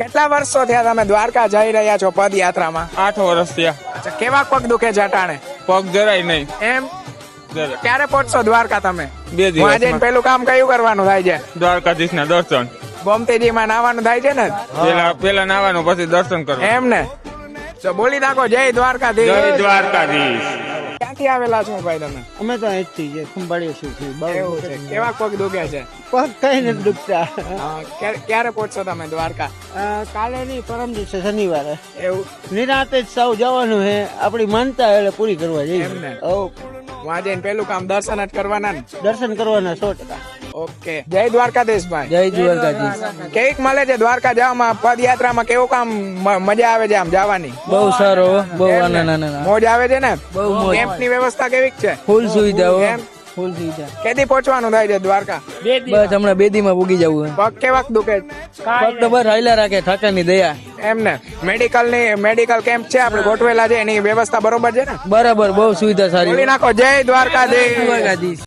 કેટલા વર્ષો થયા તમે દ્વારકા જઈ રહ્યા છો પદયાત્રામાં? 8 વર્ષ થયા. અચ્છા, કેવા પગ દુખે છે અટાણે? પગ જરાય નહીં. એમ જરાય. ક્યારે પહોંચશો દ્વારકા તમે? 2 હું આજે દિવસ પેલું કામ કયું કરવાનું થાય છે? દ્વારકાધીશ ના દર્શન. ગોમતીજી માં નાવાનું થાય છે ને? પેલા નાવાનું પછી દર્શન કરવાનું. એમ ને? તો બોલી નાખો જય દ્વારકાધીશ. જય દ્વારકાધીશ. ક્યાંથી આવેલા છો ભાઈ તમે? અમે તો અહીંથી જે ખંભાળીએ છીએ એવું છે. કેવા પગ દુખે છે? પગ કઈ નથી દુખતા. હા, ક્યારે પહોંચશો તમે દ્વારકા? કાલે નહીં, પરમ દિવસે શનિવારે એવું નિરાતે જ સૌ જવાનું છે. આપણી માનતા એટલે પૂરી કરવા જઈએ. એમને? હઉ, વાં જઈને પેલું કામ દર્શન જ કરવાના ને? દર્શન કરવાના 100%. ઓકે, જય દ્વારકાધીશ ભાઈ. જય દ્વારકાધીશ. કેવીક મળે છે દ્વારકા જવામાં? પદયાત્રામાં કેવું કામ મજા આવે છે આમ જવાની? બહુ સારો, બહુ એમ ને? મોજ આવે છે ને? બહુ મોજ. કેમ્પની વ્યવસ્થા કેવીક છે? ફૂલ સુવિધાઓ, એમ? ફૂલ સુવિધા. કેદી પહોંચવાનું થાય છે દ્વારકા? બસ હમણાં 2 દી માં પૂગી જવું. પગ કેવાક દુખે? પગ તો બસ હાલ્યા રાખે, ઠાકરની દયા. એમ ને? મેડિકલ કેમ્પ છે આપણે ગોઠવેલા છે, એની વ્યવસ્થા બરોબર છે ને? બરાબર, બહુ સુવિધા સારી. બોલી નાખો જય દ્વારકાધીશ. દ્વારકાધીશ.